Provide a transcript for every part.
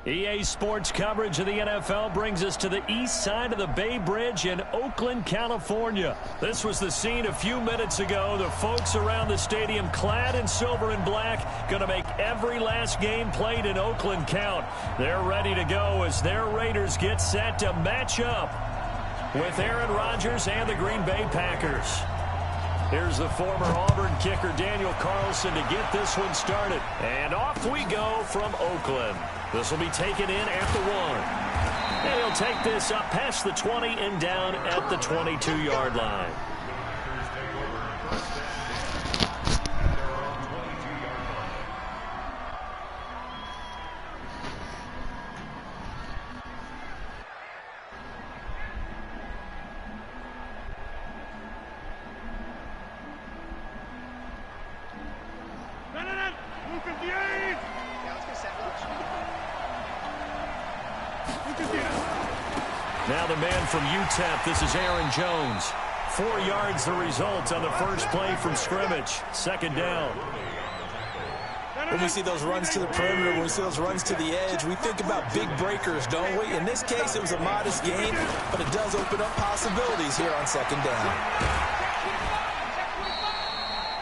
EA Sports coverage of the NFL brings us to the east side of the Bay Bridge in Oakland, California. This was the scene a few minutes ago. The folks around the stadium clad in silver and black going to make every last game played in Oakland count. They're ready to go as their Raiders get set to match up with Aaron Rodgers and the Green Bay Packers. Here's the former Auburn kicker Daniel Carlson to get this one started. And off we go from Oakland. This will be taken in at the 1. And he'll take this up past the 20 and down at the 22-yard line. Now the man from UTEP, this is Aaron Jones. 4 yards the result on the first play from scrimmage. Second down. When we see those runs to the perimeter, when we see those runs to the edge, we think about big breakers, don't we? In this case, it was a modest gain, but it does open up possibilities here on second down.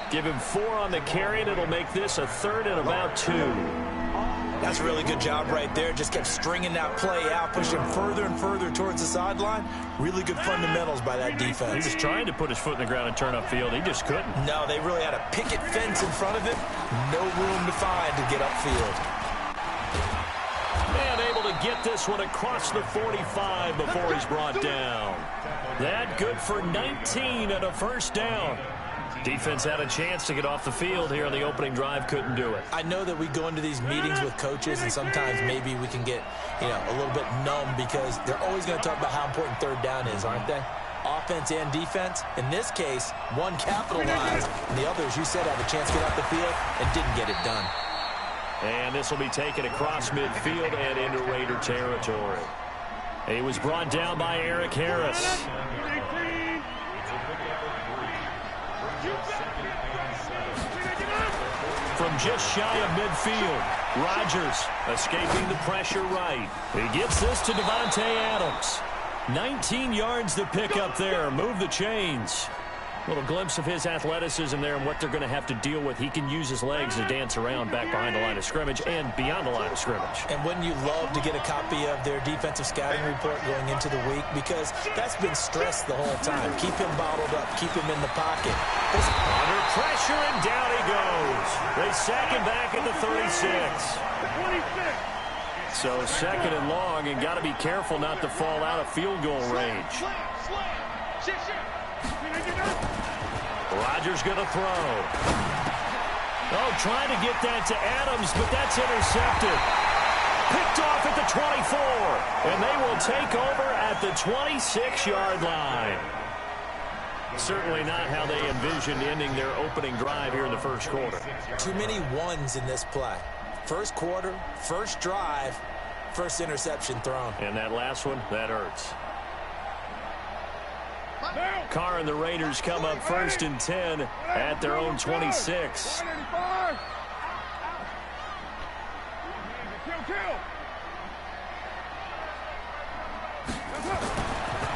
Give him 4 on the carry, and it'll make this a 3rd and about 2. That's a really good job right there. Just kept stringing that play out, pushing further and further towards the sideline. Really good fundamentals by that defense. He was trying to put his foot in the ground and turn upfield. He just couldn't. No, they really had a picket fence in front of him. No room to find to get upfield. And able to get this one across the 45 before he's brought down. That good for 19 and a first down. Defense had a chance to get off the field here on the opening drive, couldn't do it. I know that we go into these meetings with coaches, and sometimes maybe we can get, a little bit numb because they're always going to talk about how important third down is, aren't they? Offense and defense. In this case, one capitalized, and the other, as you said, had a chance to get off the field and didn't get it done. And this will be taken across midfield and into Raider territory. He was brought down by Eric Harris. From just shy of midfield, Rodgers escaping the pressure right. He gets this to Devontae Adams. 19 yards to pick up there. Move the chains. Little glimpse of his athleticism there and what they're going to have to deal with. He can use his legs to dance around back behind the line of scrimmage and beyond the line of scrimmage. And wouldn't you love to get a copy of their defensive scouting report going into the week? Because that's been stressed the whole time. Keep him bottled up. Keep him in the pocket. Under pressure, and down he goes. They sack him back at the 36. So second and long, and got to be careful not to fall out of field goal range. Rodgers going to throw. Oh, trying to get that to Adams, but that's intercepted. Picked off at the 24, and they will take over at the 26-yard line. Certainly not how they envisioned ending their opening drive here in the first quarter. Too many ones in this play. First quarter, first drive, first interception thrown. And that last one, that hurts. Carr and the Raiders come up 1st and 10 at their own 26.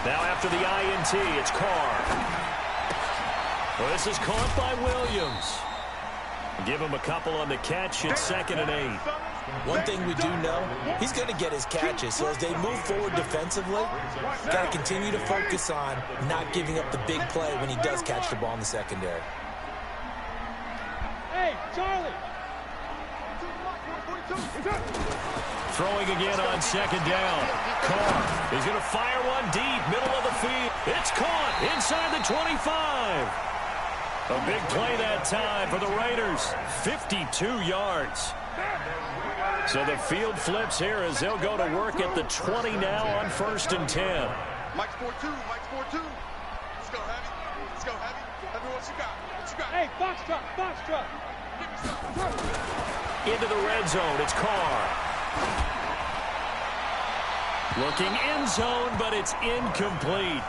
Now after the INT, it's Carr. Well, this is caught by Williams. Give him a couple on the catch. It's 2nd and 8. One thing we do know, he's going to get his catches. So as they move forward defensively, got to continue to focus on not giving up the big play when he does catch the ball in the secondary. Hey, Charlie. Throwing again on 2nd down. Carr is going to fire one deep, middle of the field. It's caught inside the 25. A big play that time for the Raiders. 52 yards. So the field flips here as they'll go to work at the 20 now on 1st and 10. Mike's 4-2. Mike's 4-2. Let's go, Heavy. Let's go, Heavy. Heavy, what you got? What you got? Hey, box truck, box truck. Give me some. Into the red zone. It's Carr. Looking end zone, but it's incomplete.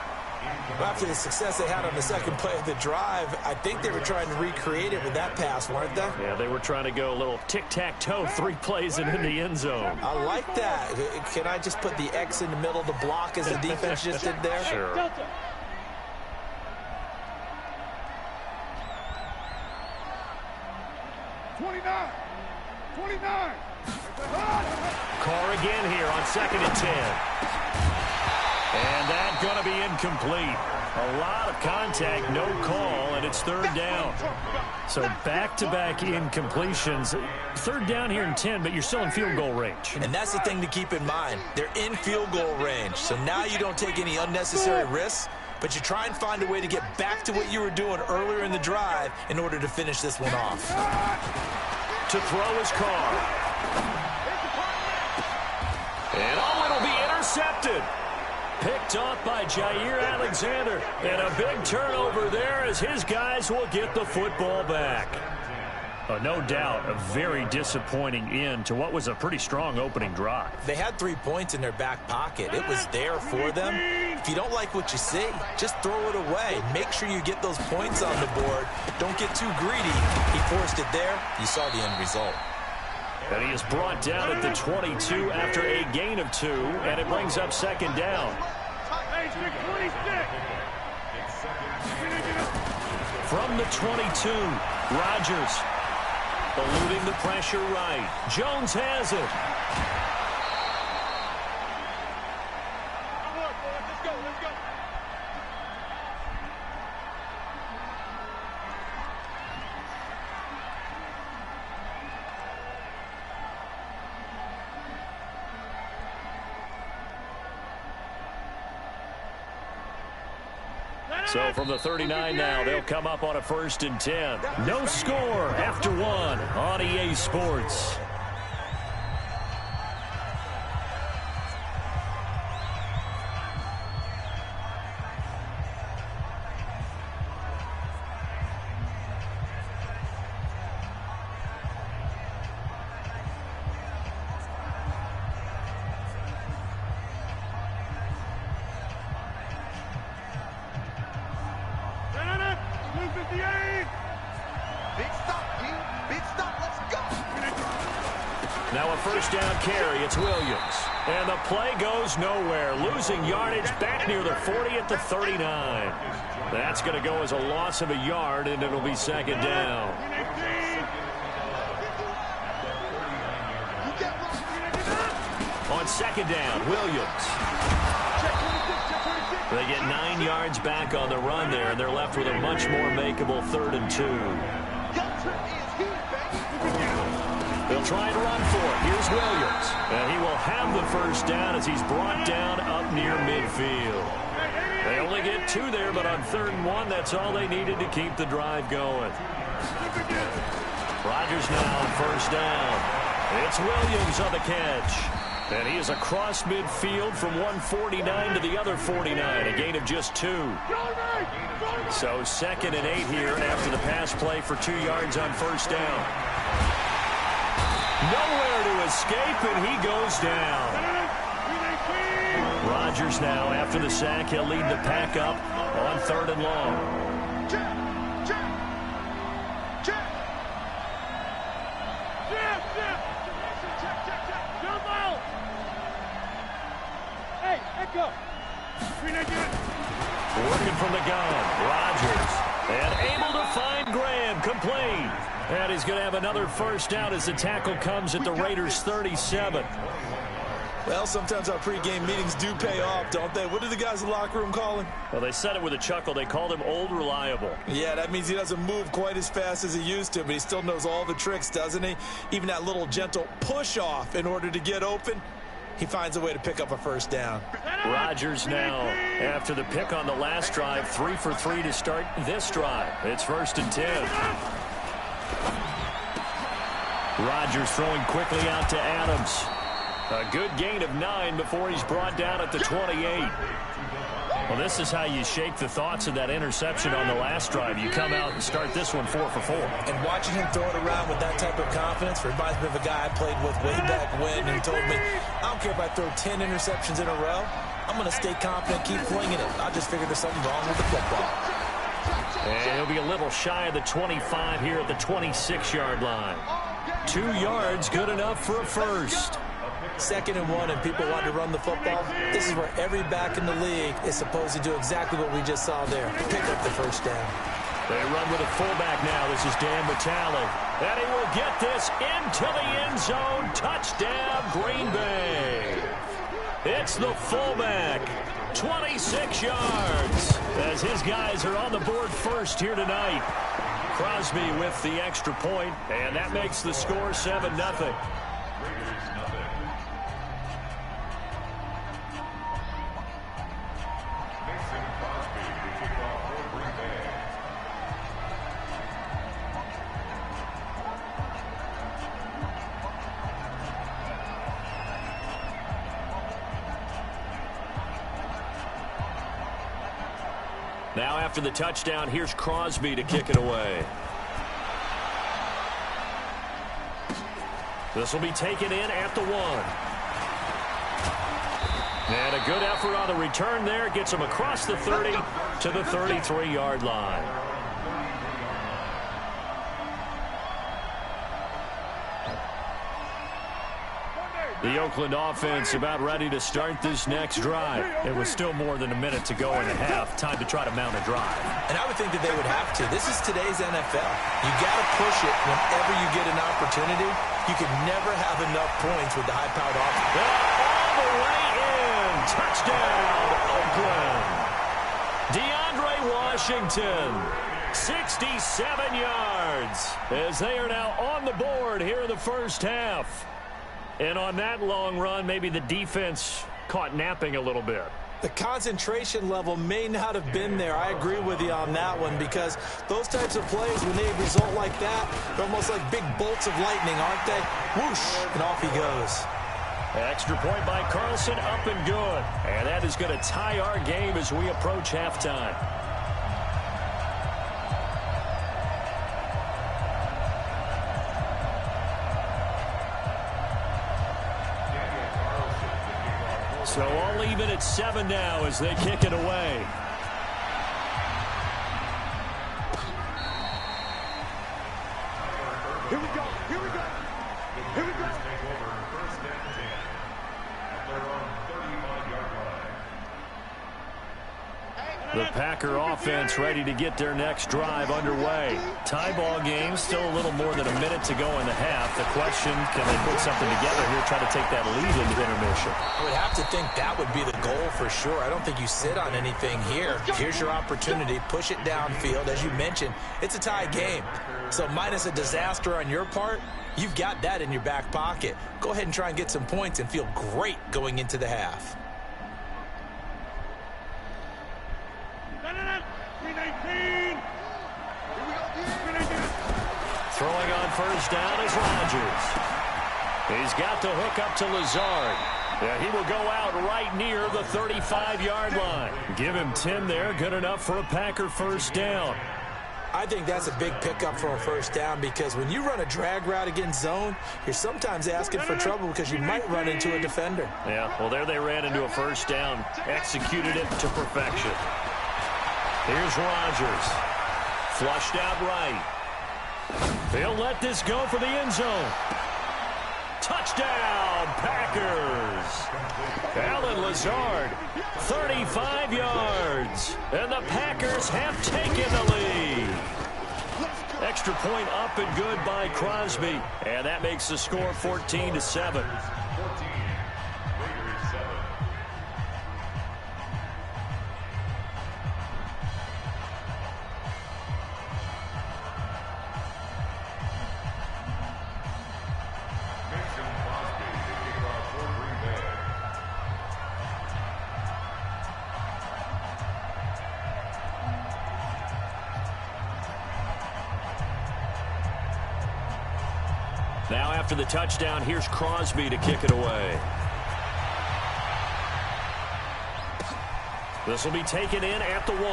After the success they had on the second play of the drive, I think they were trying to recreate it with that pass, weren't they? Yeah, they were trying to go a little tic-tac-toe, 3 plays and in the end zone. I like that. Can I just put the X in the middle to block as the defense just did there? Sure. Delta. Carr again here on 2nd and 10. And that's going to be incomplete. A lot of contact, no call, and it's 3rd down. So back-to-back incompletions. 3rd down here in 10, but you're still in field goal range. And that's the thing to keep in mind. They're in field goal range. So now you don't take any unnecessary risks, but you try and find a way to get back to what you were doing earlier in the drive in order to finish this one off. To throw is Carr. And it'll be intercepted. Picked off by Jair Alexander. And a big turnover there as his guys will get the football back. No doubt a very disappointing end to what was a pretty strong opening drive. They had 3 points in their back pocket. It was there for them. If you don't like what you see, just throw it away. Make sure you get those points on the board. Don't get too greedy. He forced it there. You saw the end result. And he is brought down at the 22 after a gain of 2, and it brings up 2nd down. From the 22, Rodgers eluding the pressure right. Jones has it. Let's go. So from the 39 now, they'll come up on a 1st and 10. No score after 1 on EA Sports. Now a 1st down carry. It's Williams. And the play goes nowhere. Losing yardage back near the 40 at the 39. That's going to go as a loss of a yard, and it'll be 2nd down. On 2nd down, Williams. They get 9 yards back on the run there, and they're left with a much more makeable 3rd and 2. They'll try and run for it. Here's Williams. And he will have the 1st down as he's brought down up near midfield. They only get 2 there, but on 3rd and 1, that's all they needed to keep the drive going. Rodgers now on 1st down. It's Williams on the catch. And he is across midfield from 149 to the other 49, a gain of just 2. So 2nd and 8 here after the pass play for 2 yards on 1st down. Nowhere to escape, and he goes down. Rodgers now, after the sack, he'll lead the pack up on 3rd and long. Hey, Echo. Working from the gun, Rodgers. And able to find Graham, complete. And he's going to have another 1st down as the tackle comes at the Raiders' 37. Well, sometimes our pregame meetings do pay off, don't they? What do the guys in the locker room call him? Well, they said it with a chuckle. They called him Old Reliable. Yeah, that means he doesn't move quite as fast as he used to, but he still knows all the tricks, doesn't he? Even that little gentle push-off in order to get open. He finds a way to pick up a 1st down. Rodgers now, after the pick on the last drive, 3 for 3 to start this drive. It's 1st and 10. Rodgers throwing quickly out to Adams. A good gain of 9 before he's brought down at the 28. Well, this is how you shake the thoughts of that interception on the last drive. You come out and start this one 4 for 4. And watching him throw it around with that type of confidence reminds me of a guy I played with way back when who told me, I don't care if I throw 10 interceptions in a row. I'm going to stay confident, keep flinging it. I just figured there's something wrong with the football. And he'll be a little shy of the 25 here at the 26-yard line. 2 yards, good enough for a first. 2nd and 1, and people want to run the football. This is where every back in the league is supposed to do exactly what we just saw there. Pick up the first down. They run with a fullback now. This is Dan Vitale. And he will get this into the end zone. Touchdown, Green Bay. It's the fullback. 26 yards as his guys are on the board first here tonight. Crosby with the extra point, and that makes the score 7-0. Now after the touchdown, here's Crosby to kick it away. This will be taken in at the 1. And a good effort on the return there. Gets him across the 30 to the 33-yard line. The Oakland offense about ready to start this next drive. It was still more than a minute to go in the half. Time to try to mount a drive. And I would think that they would have to. This is today's NFL. You got to push it whenever you get an opportunity. You can never have enough points with the high-powered offense. All the way in. Touchdown, Oakland. DeAndre Washington, 67 yards, as they are now on the board here in the first half. And on that long run, maybe the defense caught napping a little bit. The concentration level may not have been there. I agree with you on that one, because those types of plays, when they result like that, they're almost like big bolts of lightning, aren't they? Whoosh, and off he goes. Extra point by Carlson, up and good. And that is going to tie our game as we approach halftime. So all even at 7 now as they kick it away. Here we go. Here we go. Here we go. The Packer offense ready to get their next drive underway. Tie ball game, still a little more than a minute to go in the half. The question, can they put something together here, try to take that lead into intermission? I would have to think that would be the goal for sure. I don't think you sit on anything here. Here's your opportunity. Push it downfield. As you mentioned, it's a tie game. So minus a disaster on your part, you've got that in your back pocket. Go ahead and try and get some points and feel great going into the half. 319. Throwing on first down is Rodgers. He's got the hook up to Lazard. Yeah, he will go out right near the 35-yard line. Give him 10 there, good enough for a Packer first down. I think that's a big pickup for a first down, because when you run a drag route against zone, you're sometimes asking for trouble because you might run into a defender. Yeah, well, there they ran into a first down. Executed it to perfection. Here's Rodgers. Flushed out right. They'll let this go for the end zone. Touchdown, Packers. Alan Lazard, 35 yards. And the Packers have taken the lead. Extra point up and good by Crosby. And that makes the score 14-7. Now after the touchdown, here's Crosby to kick it away. This will be taken in at the 1.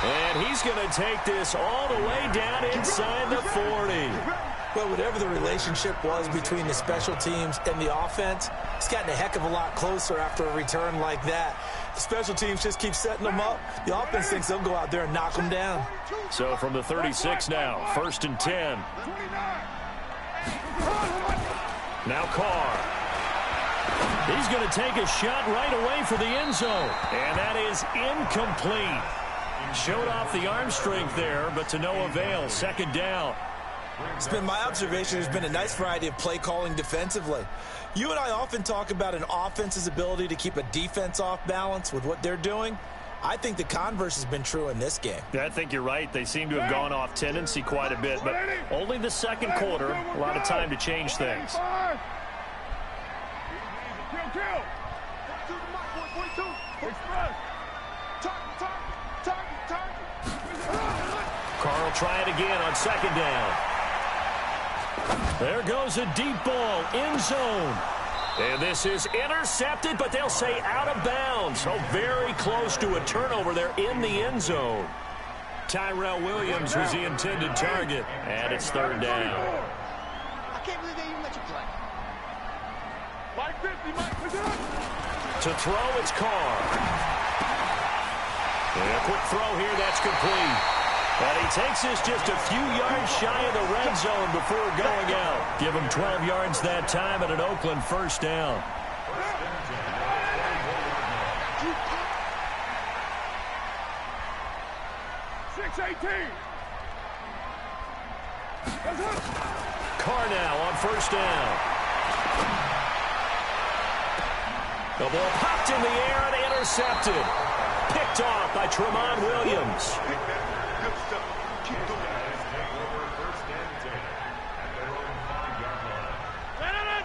And he's going to take this all the way down inside the 40. Well, whatever the relationship was between the special teams and the offense, it's gotten a heck of a lot closer after a return like that. The special teams just keep setting them up. The offense thinks they'll go out there and knock them down. So from the 36 now, 1st and 10. Now Carr. He's going to take a shot right away for the end zone. And that is incomplete. Showed off the arm strength there, but to no avail. 2nd down. It's been my observation there's been a nice variety of play calling defensively. You and I often talk about an offense's ability to keep a defense off balance with what they're doing. I think the converse has been true in this game. Yeah, I think you're right. They seem to have gone off tendency quite a bit, but only the 2nd quarter. A lot of time to change things. Carr will try it again on 2nd down. There goes a deep ball, end zone. And this is intercepted, but they'll say out of bounds. So very close to a turnover there in the end zone. Tyrell Williams was the intended target, and it's 3rd down. I can't believe they even let you play. Mike 50, Mike 50. To throw, it's Carr. And a quick throw here, that's complete. And he takes this just a few yards shy of the red zone before going out. Give him 12 yards that time and an Oakland 1st down. Carr now on 1st down. The ball popped in the air and intercepted. Picked off by Tramon Williams. Good stuff. Keep doing it.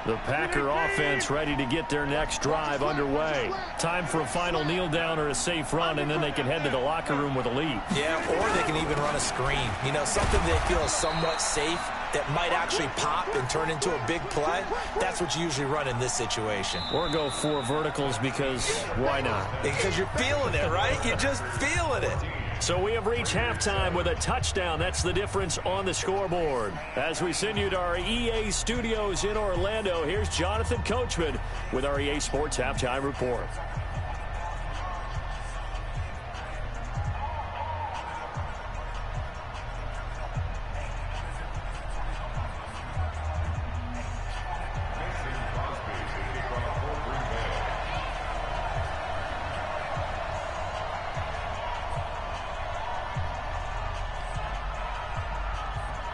The Packer offense ready to get their next drive underway. Time for a final kneel down or a safe run, and then they can head to the locker room with a lead. Yeah, or they can even run a screen. You know, something they feel is somewhat safe that might actually pop and turn into a big play. That's what you usually run in this situation. Or go 4 verticals because why not? Because you're feeling it, right? You're just feeling it. So we have reached halftime with a touchdown. That's the difference on the scoreboard. As we send you to our EA studios in Orlando, here's Jonathan Coachman with our EA Sports Halftime Report.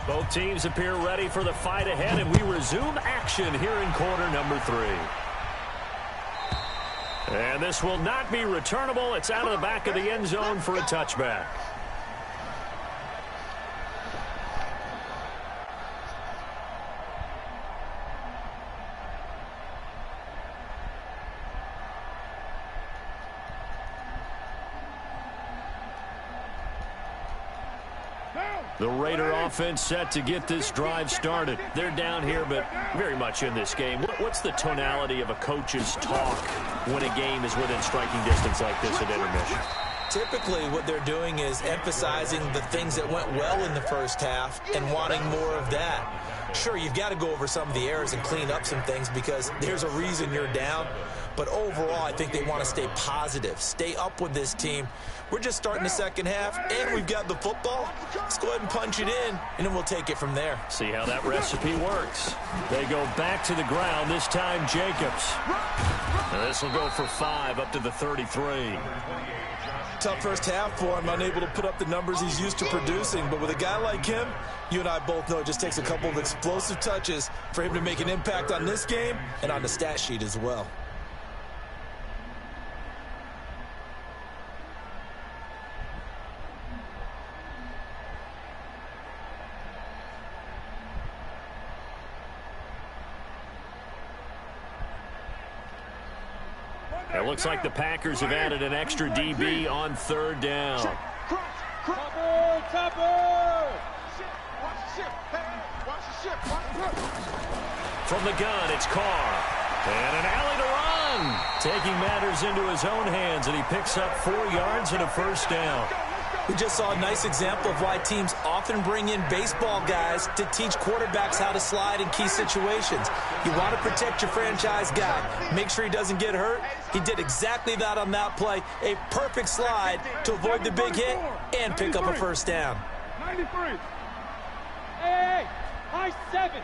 Both teams appear ready for the fight ahead, and we resume action here in quarter number 3. And this will not be returnable. It's out of the back of the end zone for a touchback. The Raider offense set to get this drive started. They're down here, but very much in this game. What's the tonality of a coach's talk when a game is within striking distance like this at intermission? Typically, what they're doing is emphasizing the things that went well in the first half and wanting more of that. Sure, you've got to go over some of the errors and clean up some things because there's a reason you're down. But overall, I think they want to stay positive, stay up with this team. We're just starting the second half, and we've got the football. Let's go ahead and punch it in, and then we'll take it from there. See how that recipe works. They go back to the ground, this time Jacobs. And this will go for 5 up to the 33. Tough first half for him, unable to put up the numbers he's used to producing. But with a guy like him, you and I both know it just takes a couple of explosive touches for him to make an impact on this game and on the stat sheet as well. It looks like the Packers have added an extra DB on 3rd down. Topper! Watch the ship! Hey, watch the ship! From the gun, it's Carr. And an alley to run. Taking matters into his own hands, and he picks up 4 yards and a first down. We just saw a nice example of why teams often bring in baseball guys to teach quarterbacks how to slide in key situations. You want to protect your franchise guy. Make sure he doesn't get hurt. He did exactly that on that play. A perfect slide to avoid the big hit and pick up a first down. 93. Hey, high 7.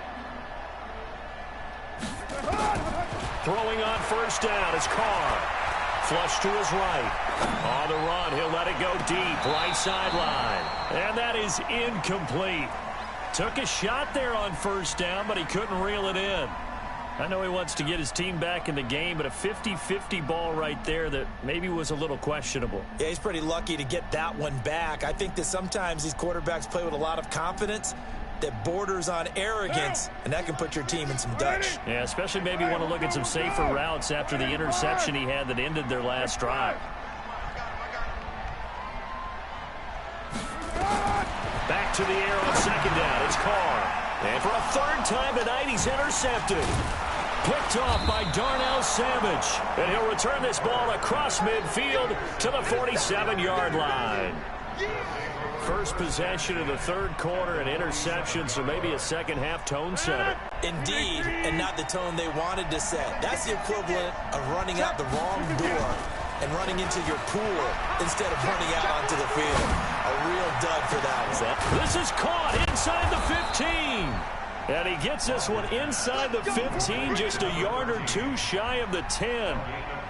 Throwing on first down is Carr. Flush to his right. On the run, he'll let it go deep, right sideline. And that is incomplete. Took a shot there on first down, but he couldn't reel it in. I know he wants to get his team back in the game, but a 50-50 ball right there that maybe was a little questionable. Yeah, he's pretty lucky to get that one back. I think that sometimes these quarterbacks play with a lot of confidence that borders on arrogance, and that can put your team in some Dutch. Yeah, especially maybe want to look at some safer routes after the interception he had that ended their last drive. Back to the air on second down. It's Carr. And for a third time tonight, he's intercepted. Picked off by Darnell Savage. And he'll return this ball across midfield to the 47-yard line. First possession of the third quarter, an interception, so maybe a second-half tone setter. Indeed, and not the tone they wanted to set. That's the equivalent of running out the wrong door and running into your pool instead of running out onto the field. A real dud for that one. This is caught inside the 15. And he gets this one inside the 15, just a yard or two shy of the 10.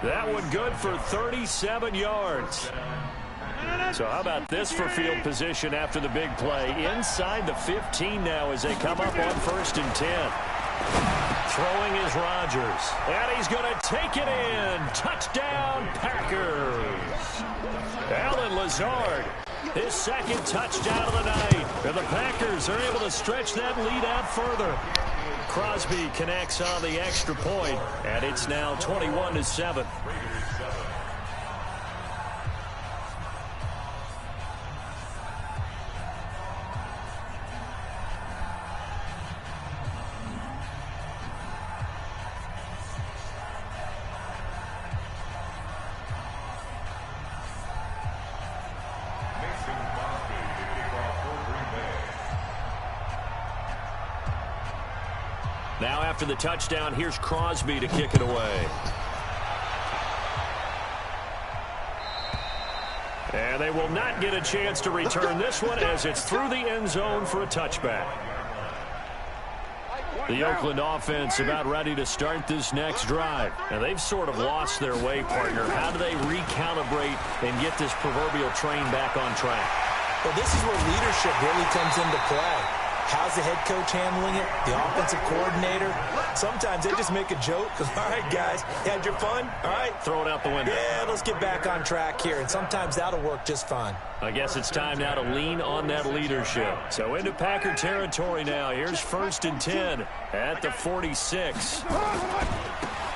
That one good for 37 yards. So how about this for field position after the big play? Inside the 15 now as they come up on 1st and 10. Throwing is Rodgers. And he's going to take it in. Touchdown, Packers. Allen Lazard, his second touchdown of the night. And the Packers are able to stretch that lead out further. Crosby connects on the extra point, and it's now 21-7. Now after the touchdown, here's Crosby to kick it away. And they will not get a chance to return this one as it's through the end zone for a touchback. The Oakland offense about ready to start this next drive. And they've sort of lost their way, partner. How do they recalibrate and get this proverbial train back on track? Well, this is where leadership really comes into play. How's the head coach handling it? The offensive coordinator? Sometimes they just make a joke. All right, guys, you had your fun? All right. Throw it out the window. Yeah, let's get back on track here. And sometimes that'll work just fine. I guess it's time now to lean on that leadership. So into Packer territory now. Here's 1st and 10 at the 46.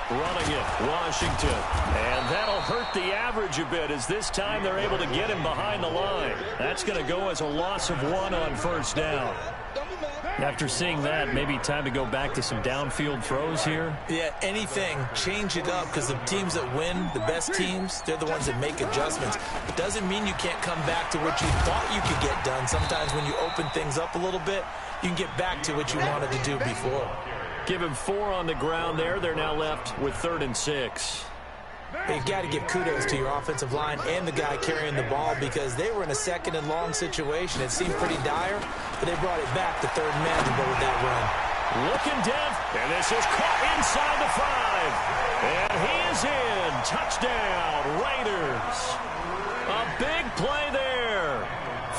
Running it, Washington. And that'll hurt the average a bit as this time they're able to get him behind the line. That's going to go as a loss of 1 on first down. After seeing that, maybe time to go back to some downfield throws here. Yeah, anything. Change it up because the teams that win, the best teams, they're the ones that make adjustments. It doesn't mean you can't come back to what you thought you could get done. Sometimes when you open things up a little bit, you can get back to what you wanted to do before. Give him 4 on the ground there. They're now left with 3rd and 6. You've got to give kudos to your offensive line and the guy carrying the ball because they were in a 2nd and long situation. It seemed pretty dire, but they brought it back to 3rd and man to go with that run. Looking down, and this is caught inside the 5. And he is in. Touchdown, Raiders. A big play there.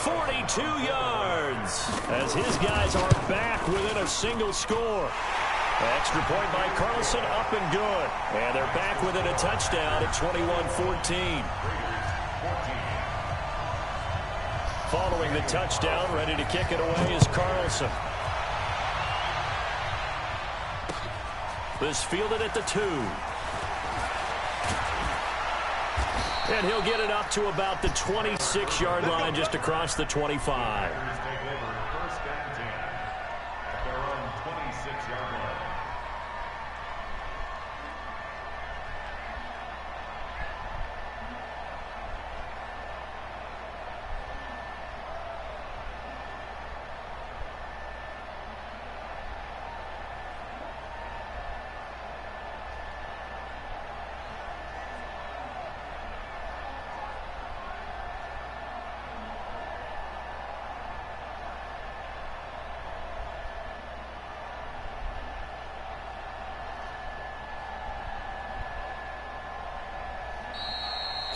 42 yards as his guys are back within a single score. Extra point by Carlson, up and good. And they're back within a touchdown at 21-14. Following the touchdown, ready to kick it away is Carlson. This fielded at the 2. And he'll get it up to about the 26-yard line, just across the 25.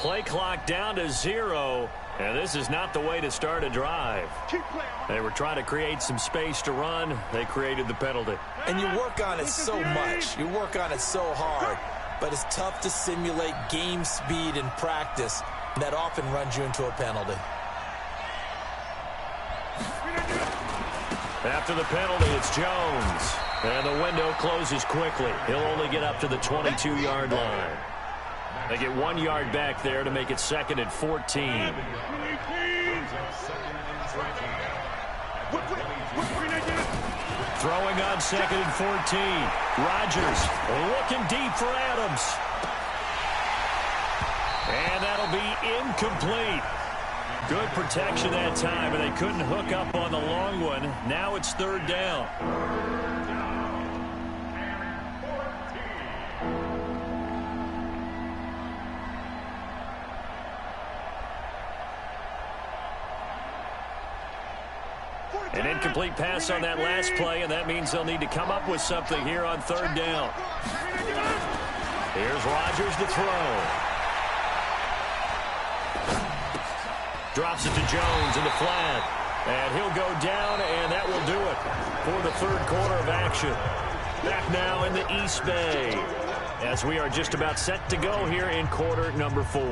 Play clock down to 0, and this is not the way to start a drive. They were trying to create some space to run. They created the penalty. And you work on it so much. You work on it so hard. But it's tough to simulate game speed in practice. That often runs you into a penalty. After the penalty, it's Jones. And the window closes quickly. He'll only get up to the 22-yard line. They get 1 yard back there to make it 2nd and 14. Throwing on 2nd and 14. Rodgers looking deep for Adams. And that'll be incomplete. Good protection that time, and they couldn't hook up on the long one. Now it's 3rd down. An incomplete pass on that last play, and that means they'll need to come up with something here on 3rd down. Here's Rodgers to throw. Drops it to Jones in the flat. And he'll go down, and that will do it for the 3rd quarter of action. Back now in the East Bay as we are just about set to go here in quarter number 4.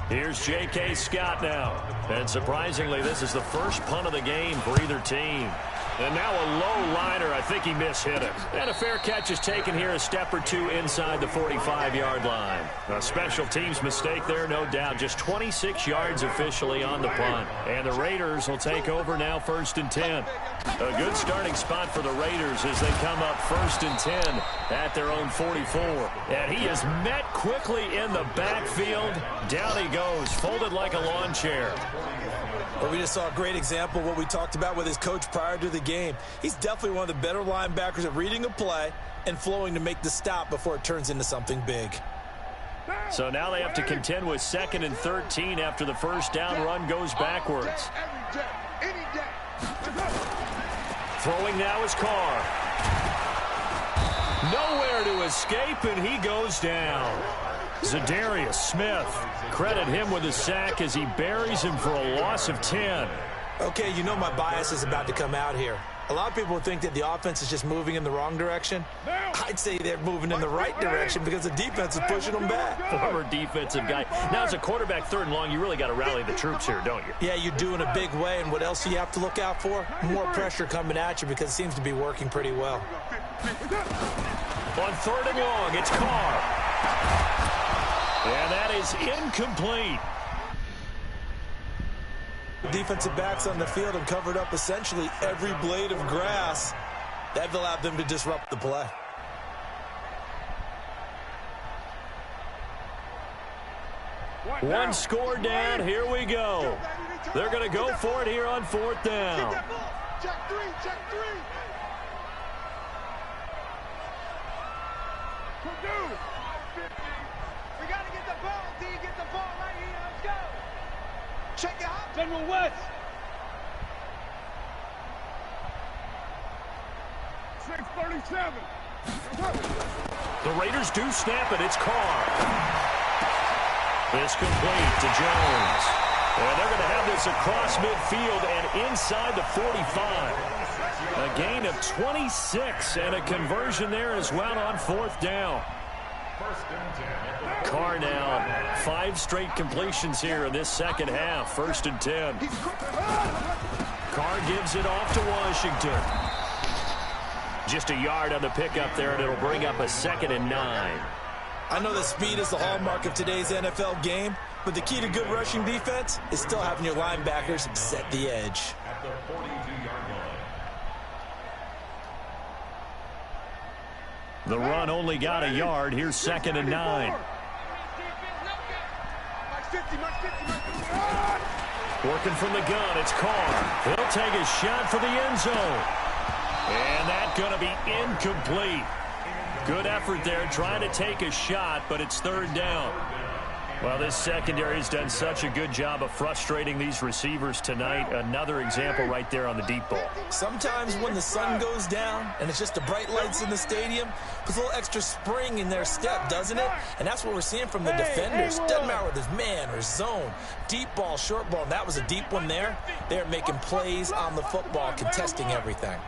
Here's J.K. Scott now. And surprisingly, this is the first punt of the game for either team. And now a low liner. I think he mishit it. And a fair catch is taken here a step or two inside the 45-yard line. A special teams mistake there, no doubt. Just 26 yards officially on the punt. And the Raiders will take over now 1st and 10. A good starting spot for the Raiders as they come up 1st and 10 at their own 44. And he is met quickly in the backfield. Down he goes, folded like a lawn chair. Well, we just saw a great example of what we talked about with his coach prior to the game. He's definitely one of the better linebackers at reading a play and flowing to make the stop before it turns into something big. So now they have to contend with 2nd and 13 after the first down run goes backwards. Throwing now is Carr. Nowhere to escape, and he goes down. Zadarius Smith, credit him with a sack as he buries him for a loss of 10. Okay, you know my bias is about to come out here. A lot of people think that the offense is just moving in the wrong direction. I'd say they're moving in the right direction because the defense is pushing them back. Former defensive guy. Now, as a quarterback 3rd and long, you really got to rally the troops here, don't you? Yeah, you do in a big way, and what else do you have to look out for? More pressure coming at you because it seems to be working pretty well. On 3rd and long, it's Carr. And that is incomplete. Defensive backs on the field and covered up essentially every blade of grass. That allowed them to disrupt the play. One score down. Here we go. They're going to go for it here on 4th down. Check 3, check 3. We got to get the ball, D. Get the ball right here. Let's go. Check it out. General West. 637. The Raiders do snap it. It's Carr. This complete to Jones. And they're going to have this across midfield and inside the 45. A gain of 26 and a conversion there as well on 4th down. Carr now 5 straight completions here in this second half. 1st and 10. Carr gives it off to Washington. Just a yard on the pickup there, and it'll bring up a 2nd and 9. I know that speed is the hallmark of today's NFL game, but the key to good rushing defense is still having your linebackers set the edge. The run only got a yard. Here's 2nd and 9. Working from the gun, it's Carr. He'll take a shot for the end zone. And that's going to be incomplete. Good effort there trying to take a shot, but it's 3rd down. Well, this secondary has done such a good job of frustrating these receivers tonight. Another example right there on the deep ball. Sometimes when the sun goes down and it's just the bright lights in the stadium, puts a little extra spring in their step, doesn't it? And that's what we're seeing from the defenders. Doesn't matter whether it's man or zone, deep ball, short ball. And that was a deep one there. They're making plays on the football, contesting everything.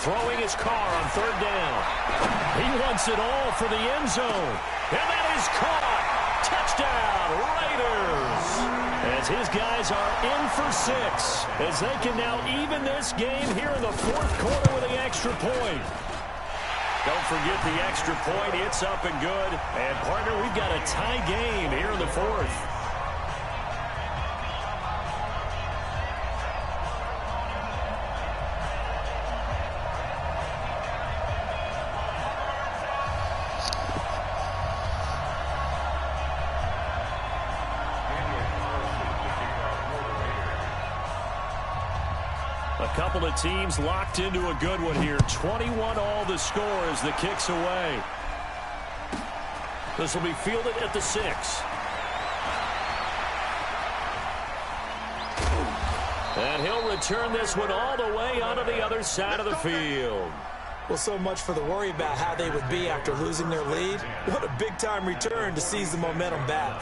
Throwing his car on third down. He wants it all for the end zone. And that is caught. Touchdown, Raiders. As his guys are in for 6. As they can now even this game here in the fourth quarter with the extra point. Don't forget the extra point. It's up and good. And, partner, we've got a tie game here in the fourth. A couple of teams locked into a good one here. 21 all the score as the kick's away. This will be fielded at the 6. And he'll return this one all the way onto the other side of the field. Well, so much for the worry about how they would be after losing their lead. What a big-time return to seize the momentum back.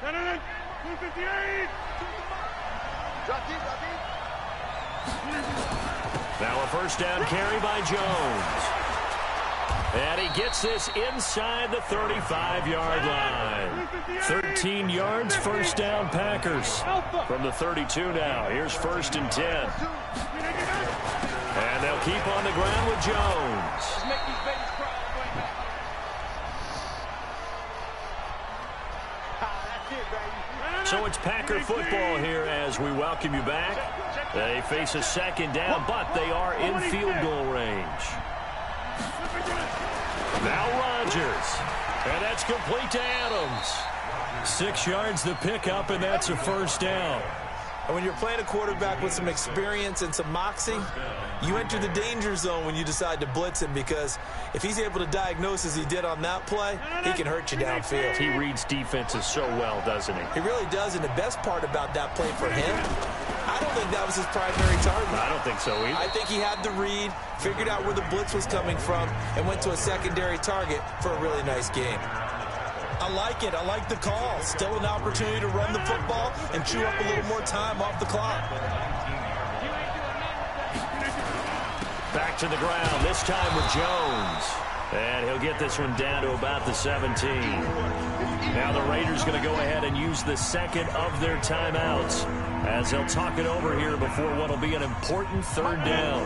258. Now a first down carry by Jones. And he gets this inside the 35-yard line. 13 yards, first down Packers. From the 32 now. Here's 1st and 10. And they'll keep on the ground with Jones. So it's Packer football here as we welcome you back. They face a second down, but they are in field goal range. Now Rodgers. And that's complete to Adams. 6 yards the pickup, and that's a first down. And when you're playing a quarterback with some experience and some moxie, you enter the danger zone when you decide to blitz him, because if he's able to diagnose as he did on that play, he can hurt you downfield. He reads defenses so well, doesn't he? He really does, and the best part about that play for him, I don't think that was his primary target. I don't think so either. I think he had the read, figured out where the blitz was coming from, and went to a secondary target for a really nice game. I like it. I like the call. Still an opportunity to run the football and chew up a little more time off the clock. Back to the ground, this time with Jones. And he'll get this one down to about the 17. Now the Raiders going to go ahead and use the second of their timeouts as they'll talk it over here before what will be an important third down.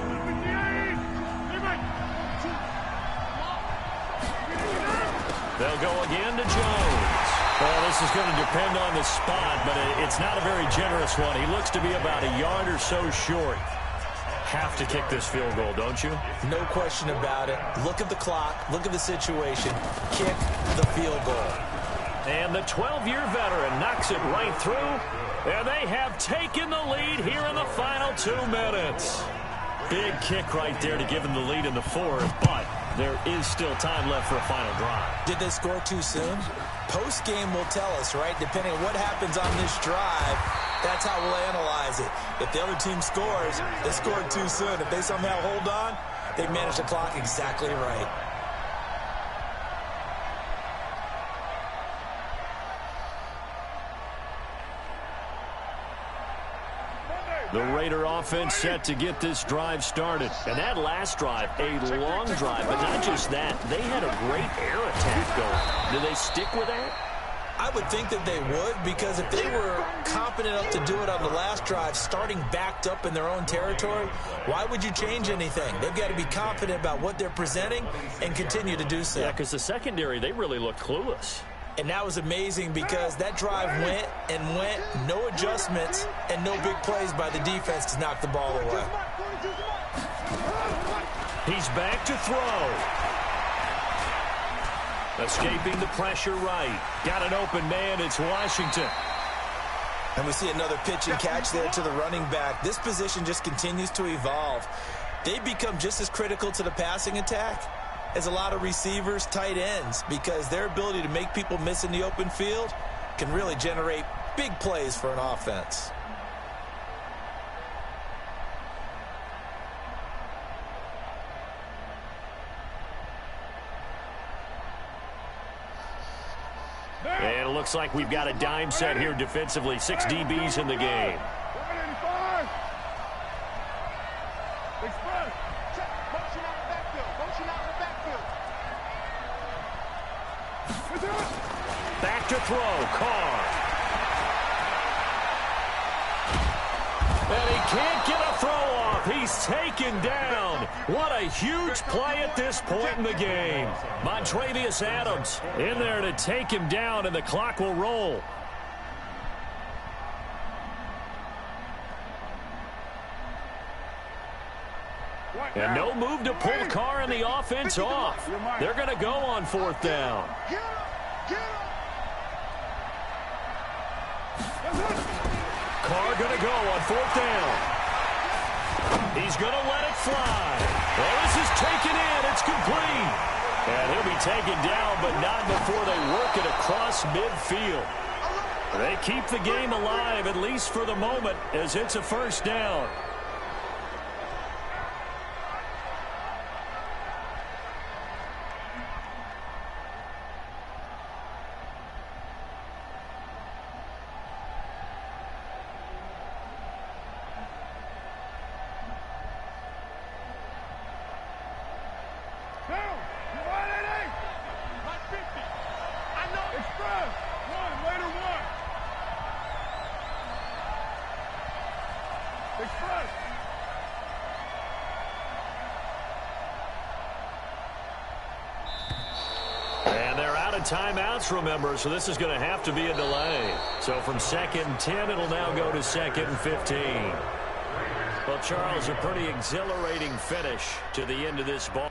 They'll go again to Jones. Well, this is going to depend on the spot, but it's not a very generous one. He looks to be about a yard or so short. Have to kick this field goal, don't you? No question about it. Look at the clock. Look at the situation. Kick the field goal. And the 12-year veteran knocks it right through. And they have taken the lead here in the final 2 minutes. Big kick right there to give them the lead in the fourth, but there is still time left for a final drive. Did they score too soon? Post-game will tell us, right? Depending on what happens on this drive, that's how we'll analyze it. If the other team scores, they scored too soon. If they somehow hold on, they manage the clock exactly right. The Raider offense set to get this drive started. And that last drive, a long drive, but not just that. They had a great air attack going. Do they stick with that? I would think that they would, because if they were competent enough to do it on the last drive, starting backed up in their own territory, why would you change anything? They've got to be confident about what they're presenting and continue to do so. Yeah, because the secondary, they really look clueless. And that was amazing because that drive went and went, no adjustments, and no big plays by the defense to knock the ball away. He's back to throw. Escaping the pressure right. Got an open man. It's Washington. And we see another pitch and catch there to the running back. This position just continues to evolve. They become just as critical to the passing attack as a lot of receivers, tight ends, because their ability to make people miss in the open field can really generate big plays for an offense. And it looks like we've got a dime set here defensively. 6 DBs in the game. Back to throw, Carr. And he can't get a throw off. He's taken down. What a huge play at this point in the game. Montravius Adams in there to take him down, and the clock will roll. And no move to pull Carr and the offense off. They're going to go on 4th down. Carr going to go on 4th down. He's going to let it fly. Well, this is taken in. It's complete. And he'll be taken down, but not before they work it across midfield. They keep the game alive, at least for the moment, as it's a 1st down. And they're out of timeouts, remember, so this is going to have to be a delay. So from 2nd and 10, it'll now go to 2nd and 15. Well, Charles, a pretty exhilarating finish to the end of this ball.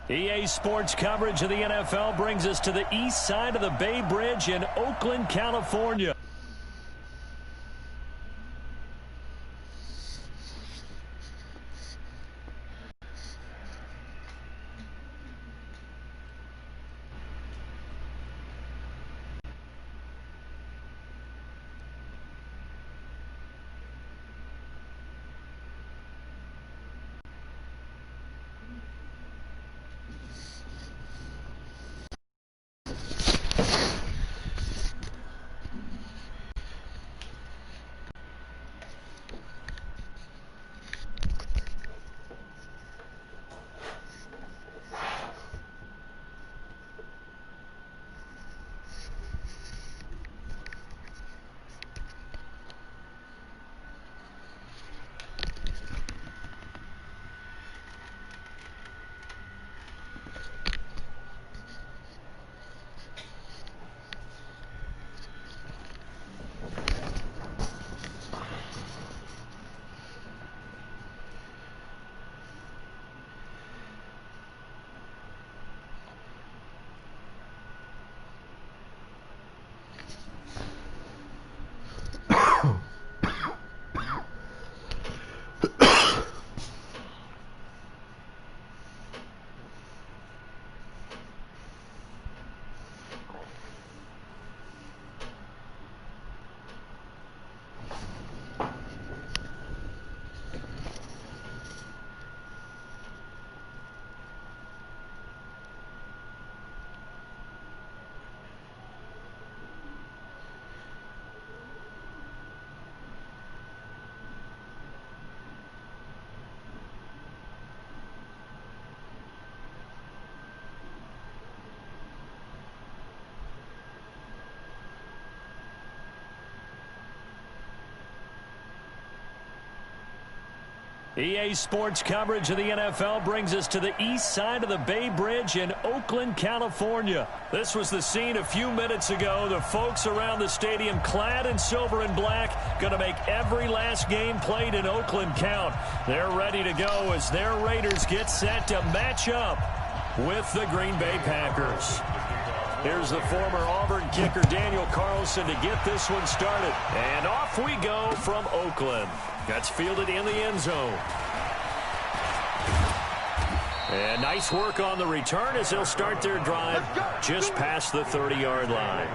EA Sports coverage of the NFL brings us to the east side of the Bay Bridge in Oakland, California. EA Sports coverage of the NFL brings us to the east side of the Bay Bridge in Oakland, California. This was the scene a few minutes ago. The folks around the stadium clad in silver and black going to make every last game played in Oakland count. They're ready to go as their Raiders get set to match up with the Green Bay Packers. Here's the former Auburn kicker Daniel Carlson to get this one started. And off we go from Oakland. Gets fielded in the end zone. And nice work on the return as they'll start their drive just past the 30-yard line.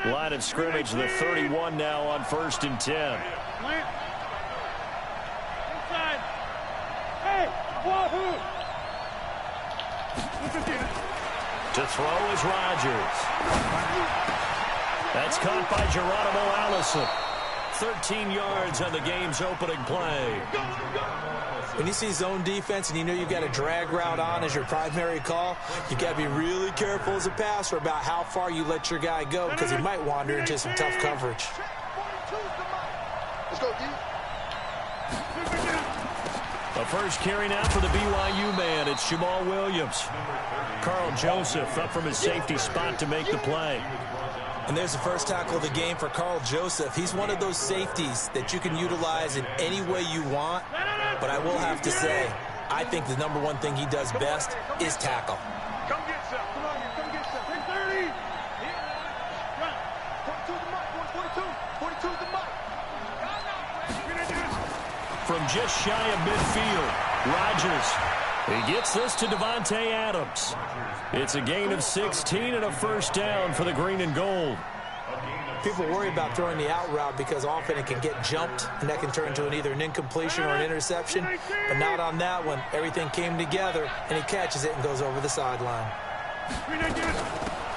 Line of scrimmage, the 31 now on 1st and 10. Inside. Hey, wahoo! To throw is Rodgers. That's caught by Geronimo Allison. 13 yards on the game's opening play. When you see zone defense and you know you've got a drag route on as your primary call, you got to be really careful as a passer about how far you let your guy go because he might wander into some tough coverage. Let's go, D. The first carry now for the BYU man. It's Jamal Williams. Carl Joseph up from his safety spot to make the play. And there's the first tackle of the game for Carl Joseph. He's one of those safeties that you can utilize in any way you want. But I will have to say, I think the number one thing he does best is tackle. Come get some. Come on, come get some. 30. Run. 42 the mark. 42. 42 the mark. From just shy of midfield, Rodgers. He gets this to Devontae Adams. It's a gain of 16 and a first down for the green and gold. People worry about throwing the out route because often it can get jumped, and that can turn into either an incompletion or an interception. But not on that one. Everything came together, and he catches it and goes over the sideline.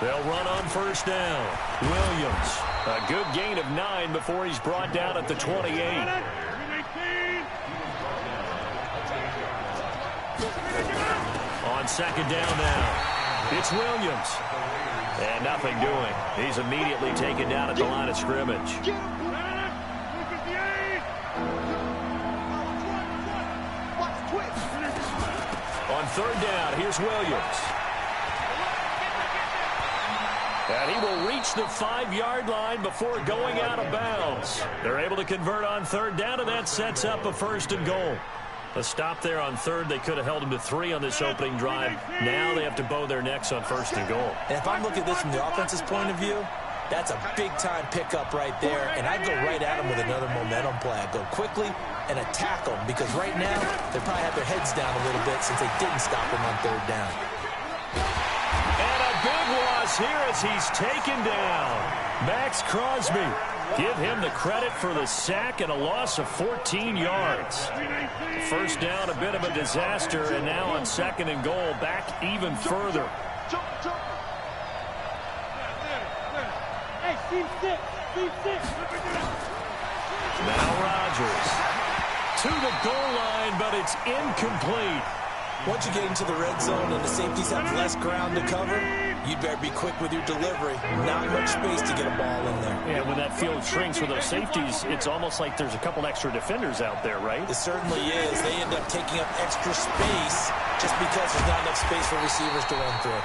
They'll run on first down. Williams, a good gain of 9 before he's brought down at the 28. On second down now, it's Williams. And nothing doing. He's immediately taken down at the line of scrimmage. On third down, here's Williams. And he will reach the 5-yard line before going out of bounds. They're able to convert on third down, and that sets up a 1st and goal. A stop there on third. They could have held him to 3 on this opening drive. Now they have to bow their necks on 1st and goal. And if I'm looking at this from the offense's point of view, that's a big-time pickup right there. And I'd go right at him with another momentum play. I'd go quickly and attack them because right now they probably have their heads down a little bit since they didn't stop him on third down. And a big loss here as he's taken down. Max Crosby. Give him the credit for the sack and a loss of 14 yards. First down, a bit of a disaster, and now on 2nd and goal, back even further. Hey, team 6. Team 6. Now Rodgers to the goal line, but it's incomplete. Once you get into the red zone and the safeties have less ground to cover, you'd better be quick with your delivery. Not much space to get a ball in there. Yeah, when that field shrinks for those safeties, it's almost like there's a couple extra defenders out there, right? It certainly is. They end up taking up extra space just because there's not enough space for receivers to run through.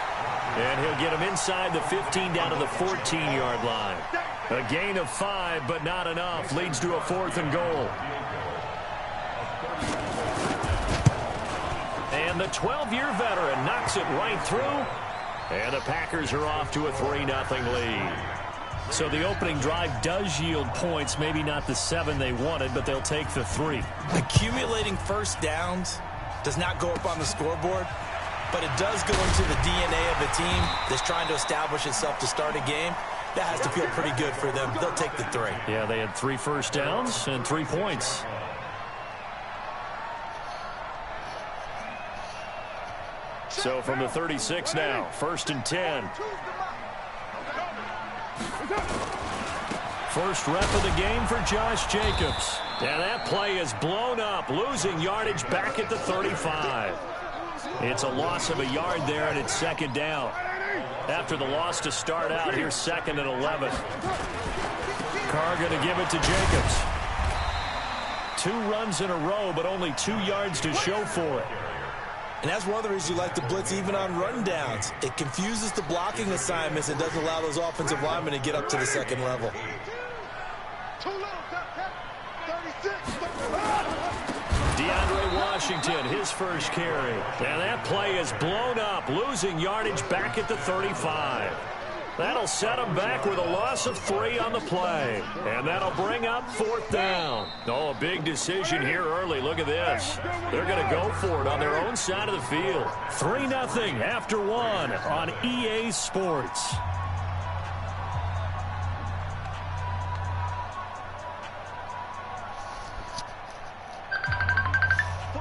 And he'll get him inside the 15 down to the 14-yard line. A gain of 5, but not enough. Leads to a 4th and goal. And the 12-year veteran knocks it right through. And the Packers are off to a 3-0 lead. So the opening drive does yield points, maybe not the 7 they wanted, but they'll take the 3. Accumulating first downs does not go up on the scoreboard, but it does go into the DNA of the team that's trying to establish itself to start a game. That has to feel pretty good for them. They'll take the 3. Yeah, they had 3 first downs and 3 points. So from the 36 now, 1st and 10. First rep of the game for Josh Jacobs. And that play is blown up, losing yardage back at the 35. It's a loss of a yard there, and it's second down. After the loss to start out, here's 2nd and 11. Carr going to give it to Jacobs. 2 runs in a row, but only 2 yards to show for it. And that's one of the reasons you like to blitz even on rundowns. It confuses the blocking assignments and doesn't allow those offensive linemen to get up to the second level. DeAndre Washington, his first carry. And that play is blown up, losing yardage back at the 35. That'll set him back with a loss of 3 on the play. And that'll bring up 4th down. Oh, a big decision here early. Look at this. They're going to go for it on their own side of the field. 3-0 after 1 on EA Sports.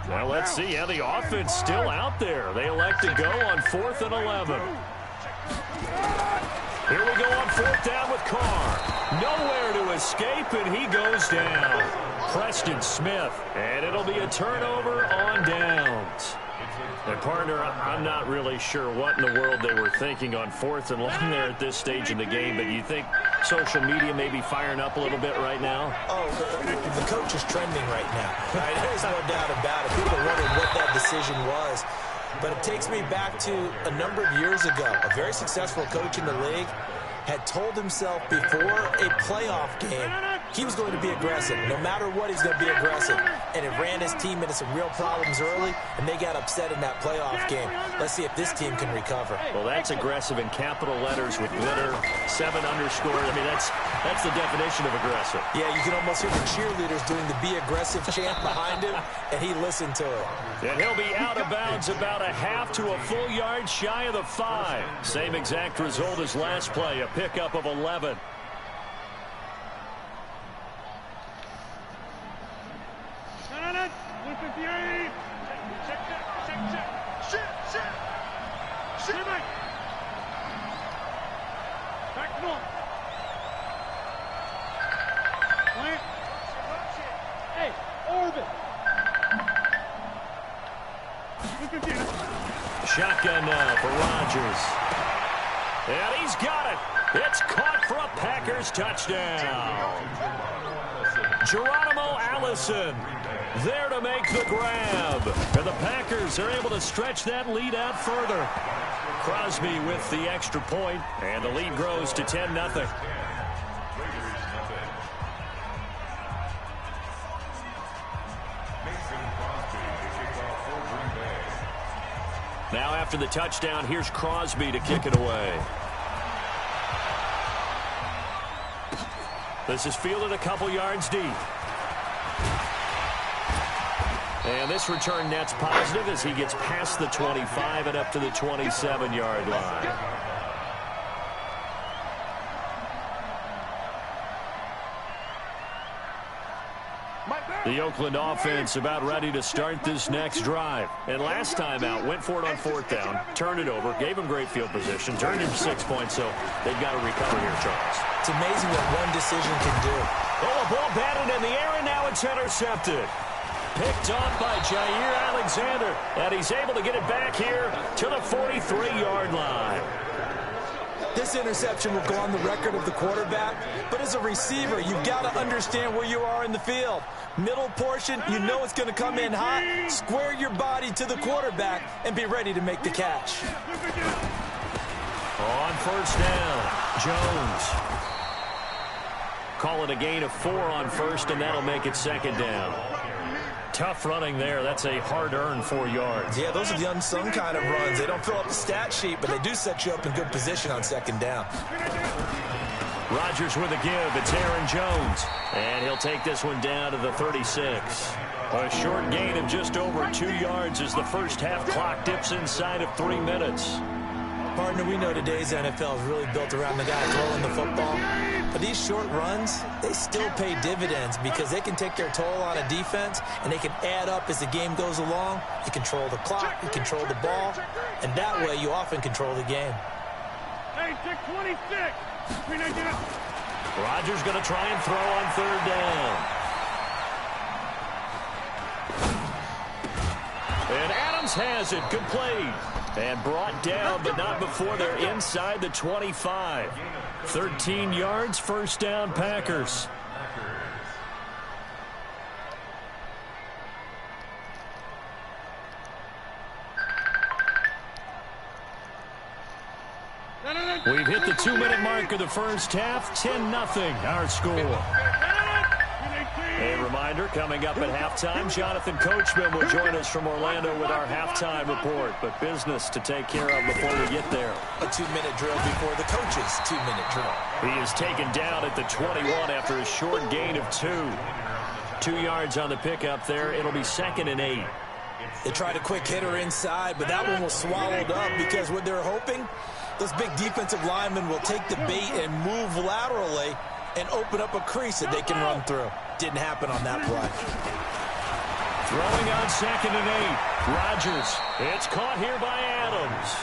Now let's see how the offense still out there. They elect to go on 4th and 11. Here we go on 4th down with Carr. Nowhere to escape, and he goes down. Preston Smith, and it'll be a turnover on downs. And partner, I'm not really sure what in the world they were thinking on 4th and long there at this stage in the game, but you think social media may be firing up a little bit right now? Oh, the coach is trending right now. Right? There's no doubt about it. People wondering what that decision was. But it takes me back to a number of years ago. A very successful coach in the league had told himself before a playoff game he was going to be aggressive. No matter what, he's going to be aggressive. And it ran his team into some real problems early, and they got upset in that playoff game. Let's see if this team can recover. Well, that's aggressive in capital letters with glitter, 7 underscore. I mean, that's the definition of aggressive. Yeah, you can almost hear the cheerleaders doing the be aggressive chant behind him, and he listened to it. And he'll be out of bounds about a half to a full yard shy of the 5. Same exact result as last play, a pickup of 11. Shotgun now for Rodgers. And he's got it. It's caught for a Packers touchdown. Geronimo Allison there to make the grab. And the Packers are able to stretch that lead out further. Crosby with the extra point, and the lead grows to 10-0. Now after the touchdown, here's Crosby to kick it away. This is fielded a couple yards deep. And this return net's positive as he gets past the 25 and up to the 27-yard line. The Oakland offense about ready to start this next drive. And last time out, went for it on 4th down, turned it over, gave him great field position, turned him 6 points, so they've got to recover here, Charles. It's amazing what one decision can do. Oh, a ball batted in the air, and now it's intercepted. Picked off by Jair Alexander, and he's able to get it back here to the 43-yard line. This interception will go on the record of the quarterback, but as a receiver, you've got to understand where you are in the field. Middle portion, you know it's going to come in hot. Square your body to the quarterback and be ready to make the catch. On 1st down, Jones. Call it a gain of 4 on 1st, and that'll make it 2nd down. Tough running there. That's a hard-earned 4 yards. Yeah, those are the unsung kind of runs. They don't fill up the stat sheet, but they do set you up in good position on 2nd down. Rodgers with a give. It's Aaron Jones. And he'll take this one down to the 36. A short gain of just over 2 yards as the first half clock dips inside of 3 minutes. Partner, we know today's NFL is really built around the guy throwing the football. But these short runs, they still pay dividends because they can take their toll on a defense and they can add up as the game goes along. You control the clock, you control the ball, and that way you often control the game. Hey, 626. Rodgers going to try and throw on third down. And Adams has it, complete. And brought down, but not before they're inside the 25. 13 yards, first down, Packers. We've hit the 2-minute mark of the first half. 10-0, our score. A reminder, coming up at halftime, Jonathan Coachman will join us from Orlando with our halftime report. But business to take care of before we get there. A 2-minute drill before the coach's 2-minute drill. He is taken down at the 21 after a short gain of 2. 2 yards on the pickup there. It'll be 2nd and 8. They tried a quick hitter inside, but that one was swallowed up because what they're hoping, those big defensive linemen will take the bait and move laterally and open up a crease that they can run through. Didn't happen on that play. Throwing on 2nd and 8. Rodgers. It's caught here by Adams.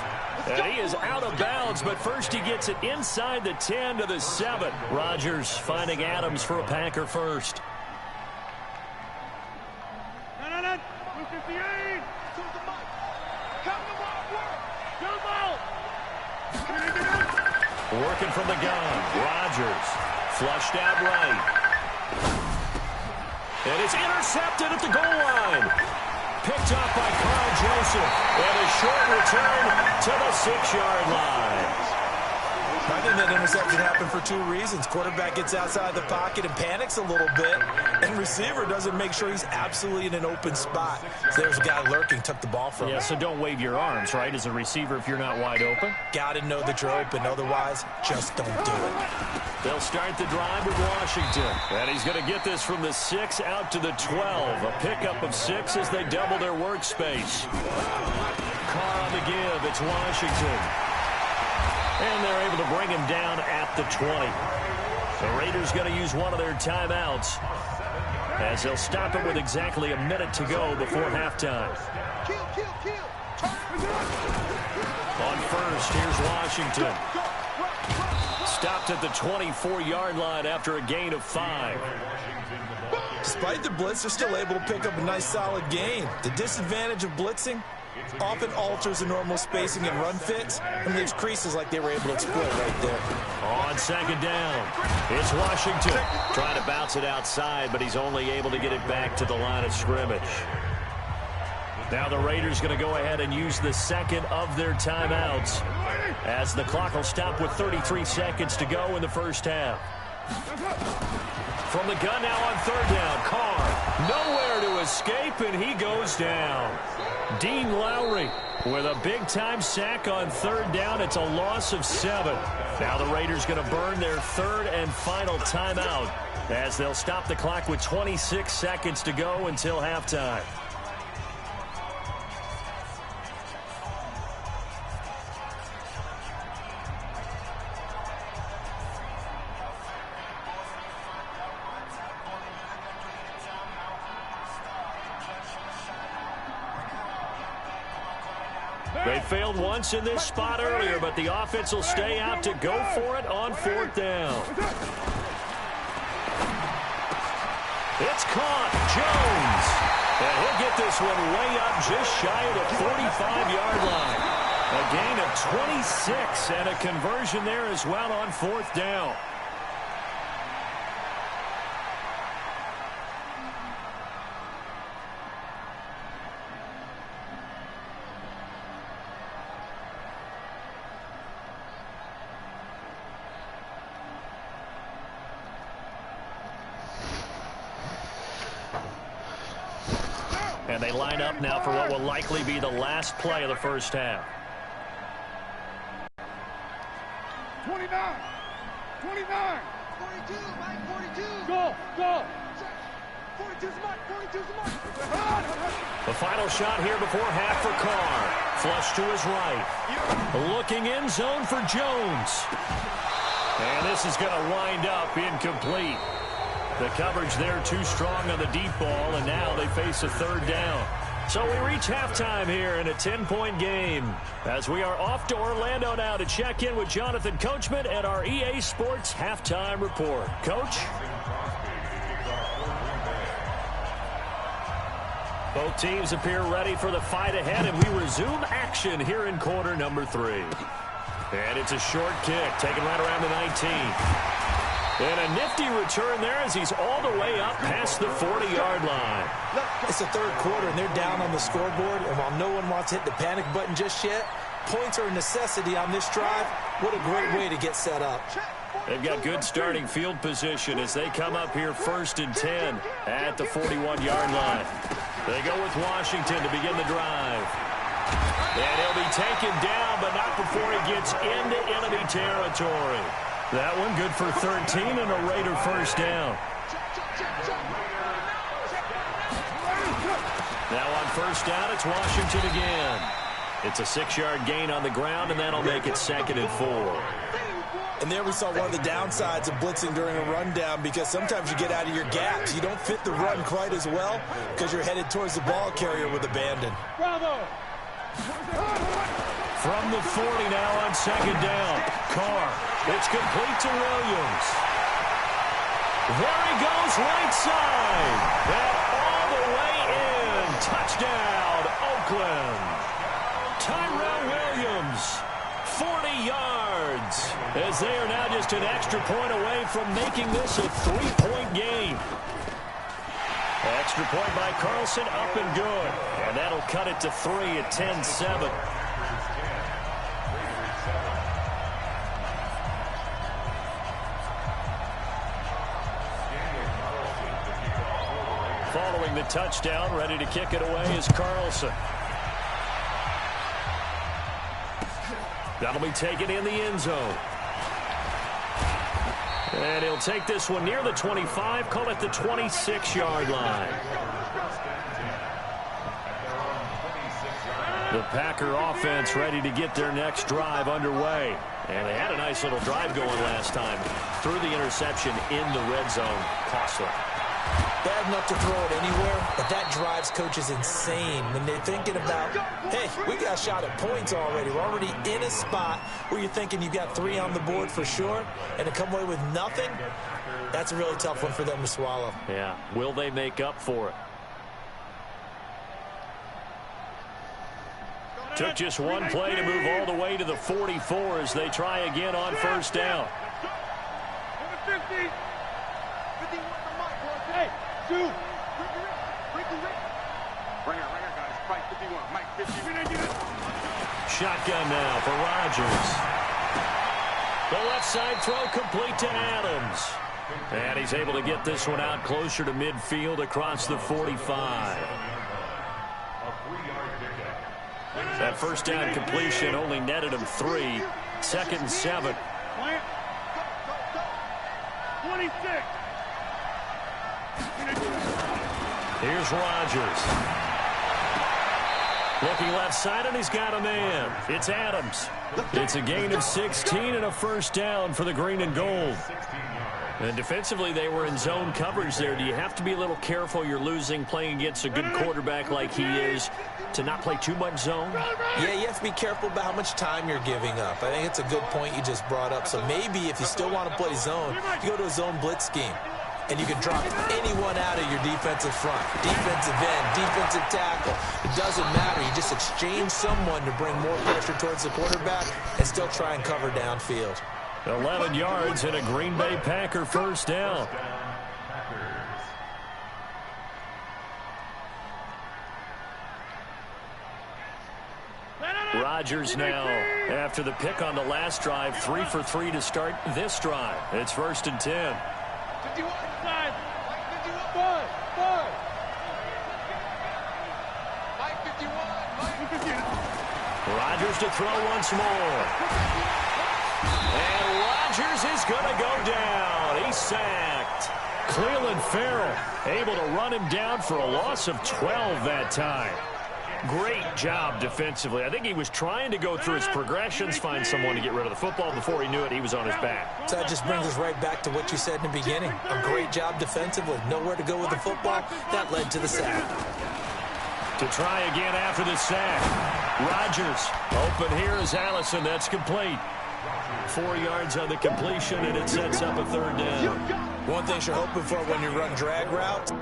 And he is out of bounds, but first he gets it inside the 10 to the 7. Rodgers finding Adams for a Packer first. Working from the gun. Rodgers. Flushed out right. And it's intercepted at the goal line. Picked up by Carl Joseph. And a short return to the 6-yard line. I think that interception happened for 2 reasons. Quarterback gets outside the pocket and panics a little bit. And receiver doesn't make sure he's absolutely in an open spot. So there's a guy lurking, took the ball from him. Yeah, so don't wave your arms, right, as a receiver if you're not wide open. Got to know that you're open. Otherwise, just don't do it. They'll start the drive with Washington. And he's going to get this from the 6 out to the 12. A pickup of 6 as they double their workspace. Carr on the give. It's Washington. And they're able to bring him down at the 20. The Raiders going to use one of their timeouts as they'll stop it with exactly a minute to go before halftime. On first, here's Washington. Stopped at the 24-yard line after a gain of 5. Despite the blitz, they're still able to pick up a nice solid gain. The disadvantage of blitzing often alters the normal spacing and run fits and leaves creases like they were able to exploit right there. On 2nd down, it's Washington. Trying to bounce it outside, but he's only able to get it back to the line of scrimmage. Now the Raiders going to go ahead and use the 2nd of their timeouts as the clock will stop with 33 seconds to go in the first half. From the gun now on 3rd down, Carr nowhere to escape, and he goes down. Dean Lowry with a big-time sack on 3rd down. It's a loss of 7. Now the Raiders going to burn their 3rd and final timeout as they'll stop the clock with 26 seconds to go until halftime. They failed once in this spot earlier, but the offense will stay out to go for it on 4th down. It's caught. Jones. And he'll get this one way up just shy of the 45-yard line. A gain of 26 and a conversion there as well on 4th down. And they line up now for what will likely be the last play of the first half. 29. 29. 42, Mike, 42. Go. 42's Mike, 42's Mike. The final shot here before half for Carr. Flush to his right. Looking end zone for Jones. And this is going to wind up incomplete. The coverage there too strong on the deep ball, and now they face a 3rd down. So we reach halftime here in a 10-point game as we are off to Orlando now to check in with Jonathan Coachman at our EA Sports Halftime Report. Coach? Both teams appear ready for the fight ahead, and we resume action here in quarter number 3. And it's a short kick, taken right around the 19. And a nifty return there as he's all the way up past the 40-yard line. It's the third quarter, and they're down on the scoreboard. And while no one wants to hit the panic button just yet, points are a necessity on this drive. What a great way to get set up. They've got good starting field position as they come up here 1st and 10 at the 41-yard line. They go with Washington to begin the drive. And he'll be taken down, but not before he gets into enemy territory. That one good for 13 and a Raider first down. Now on first down, it's Washington again. It's a 6-yard gain on the ground, and that'll make it 2nd and 4. And there we saw one of the downsides of blitzing during a rundown, because sometimes you get out of your gaps. You don't fit the run quite as well because you're headed towards the ball carrier with abandon. Bravo! From the 40 now on 2nd down. Carr. It's complete to Williams. There he goes right side. And all the way in. Touchdown, Oakland. Tyrell Williams, 40 yards. As they are now just an extra point away from making this a 3-point game. Extra point by Carlson, up and good. And that'll cut it to 3 at 10-7. Following the touchdown, ready to kick it away is Carlson. That'll be taken in the end zone. And he'll take this one near the 25, call it the 26-yard line. The Packer offense ready to get their next drive underway. And they had a nice little drive going last time. Threw the interception in the red zone. Costly. Bad enough to throw it anywhere, but that drives coaches insane when they're thinking about, hey, we got a shot at points already. We're already in a spot where you're thinking you've got 3 on the board for sure, and to come away with nothing, that's a really tough one for them to swallow. Yeah, will they make up for it? Took just one play to move all the way to the 44 as they try again on first down. 50. 51 the mic, hey, shoot. Ringer, guys. Fight 51. Mike 50. Shotgun now for Rodgers. The left side throw complete to Adams. And he's able to get this one out closer to midfield across the 45. That first down completion only netted him 3. 2nd and 7. 26. Here's Rodgers. Looking left side, and he's got a man. It's Adams. It's a gain of 16 and a first down for the green and gold. And defensively, they were in zone coverage there. Do you have to be a little careful? You're losing, playing against a good quarterback like he is, to not play too much zone? Yeah, you have to be careful about how much time you're giving up. I think it's a good point you just brought up. So maybe if you still want to play zone, you go to a zone blitz scheme. And you can drop anyone out of your defensive front. Defensive end, defensive tackle. It doesn't matter. You just exchange someone to bring more pressure towards the quarterback and still try and cover downfield. 11 yards and a Green Bay Packer first down. Rodgers now, after the pick on the last drive, 3 for 3 to start this drive. It's 1st and 10. 51 side. 51. Five. Mike 51. Rodgers to throw once more. And Rodgers is going to go down. He's sacked. Cleveland Farrell able to run him down for a loss of 12 that time. Great job defensively. I think he was trying to go through his progressions, find someone to get rid of the football. Before he knew it, he was on his back. So that just brings us right back to what you said in the beginning. A great job defensively. Nowhere to go with the football. That led to the sack. To try again after the sack. Rodgers. Open here is Allison. That's complete. 4 yards on the completion, and it sets up a third down. One thing you're hoping for when you run drag routes